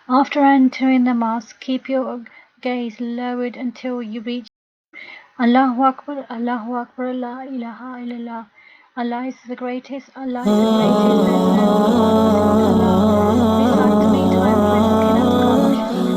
After entering the mosque, keep your gaze lowered until you reach Allahu Akbar, Allahu Akbar, La ilaha illallah. Allah is the greatest, Allah is the greatest, there is no God beside Allah. Recite 3 times when looking at the Kaaba Sharif.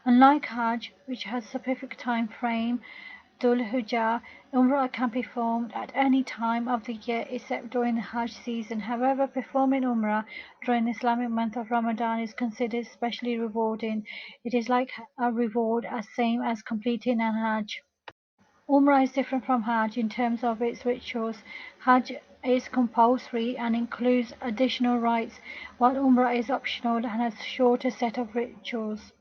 Unlike Hajj, which has a specific time frame, Dhul Hijjah. Umrah can be performed at any time of the year except during the Hajj season. However, performing Umrah during the Islamic month of Ramadan is considered especially rewarding. It is like a reward as same as completing an Hajj. Umrah is different from Hajj in terms of its rituals. Hajj is compulsory and includes additional rites, while Umrah is optional and has a shorter set of rituals.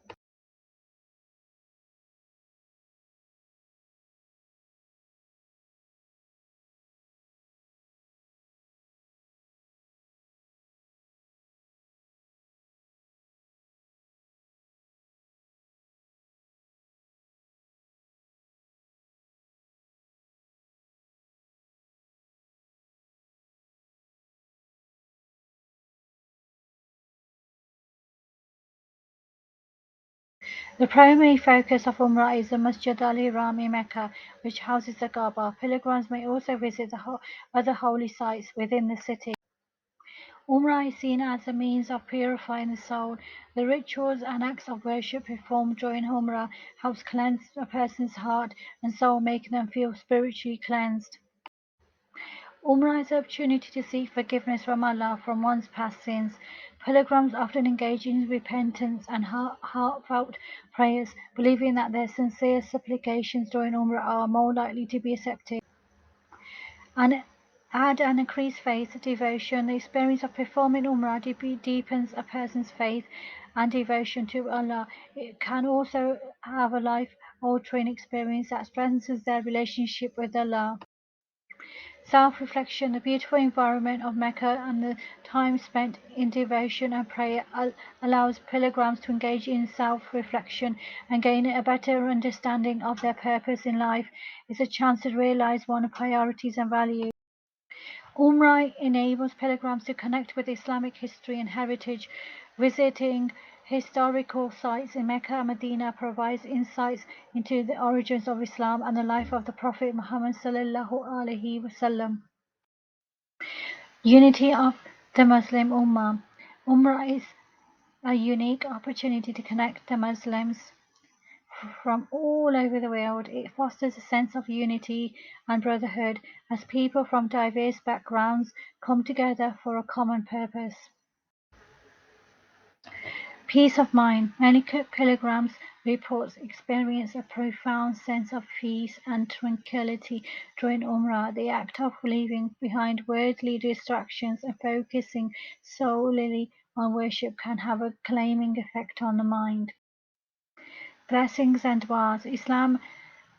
The primary focus of Umrah is the Masjid al-Haram in Mecca, which houses the Kaaba. Pilgrims may also visit the other holy sites within the city. Umrah is seen as a means of purifying the soul. The rituals and acts of worship performed during Umrah helps cleanse a person's heart and soul, making them feel spiritually cleansed. Umrah is an opportunity to seek forgiveness from Allah from one's past sins. Pilgrims often engage in repentance and heartfelt prayers, believing that their sincere supplications during Umrah are more likely to be accepted. And add an increased faith devotion. The experience of performing Umrah deepens a person's faith and devotion to Allah. It can also have a life-altering experience that strengthens their relationship with Allah. Self-reflection. The beautiful environment of Mecca and the time spent in devotion and prayer allows pilgrims to engage in self-reflection and gain a better understanding of their purpose in life. It's a chance to realize one's priorities and values. Umrah enables pilgrims to connect with Islamic history and heritage. Visiting historical sites in Mecca and Medina provides insights into the origins of Islam and the life of the Prophet Muhammad sallallahu alaihi wasallam. Unity of the Muslim Ummah. Umrah is a unique opportunity to connect the Muslims from all over the world. It fosters a sense of unity and brotherhood as people from diverse backgrounds come together for a common purpose. Peace of mind. Many pilgrims reports experience a profound sense of peace and tranquility during Umrah. The act of leaving behind worldly distractions and focusing solely on worship can have a calming effect on the mind. Blessings and du'as. Islam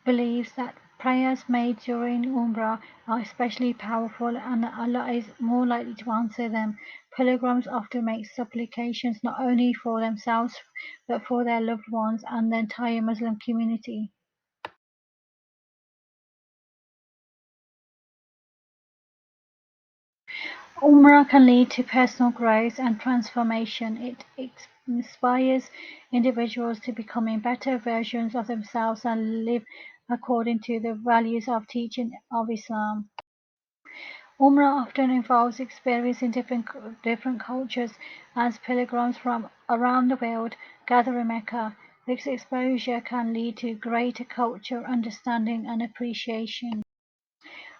believes that prayers made during Umrah are especially powerful and that Allah is more likely to answer them. Pilgrims often make supplications not only for themselves but for their loved ones and the entire Muslim community. Umrah can lead to personal growth and transformation. It inspires individuals to becoming better versions of themselves and live according to the values of teaching of Islam. Umrah often involves experiencing different cultures as pilgrims from around the world gather in Mecca. This exposure can lead to greater cultural understanding and appreciation.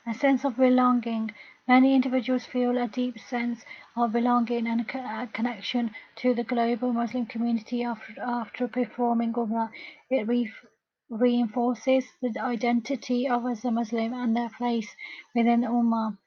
A sense of belonging. Many individuals feel a deep sense of belonging and a connection to the global Muslim community after performing Umrah. It reinforces the identity of as a Muslim and their place within the Ummah.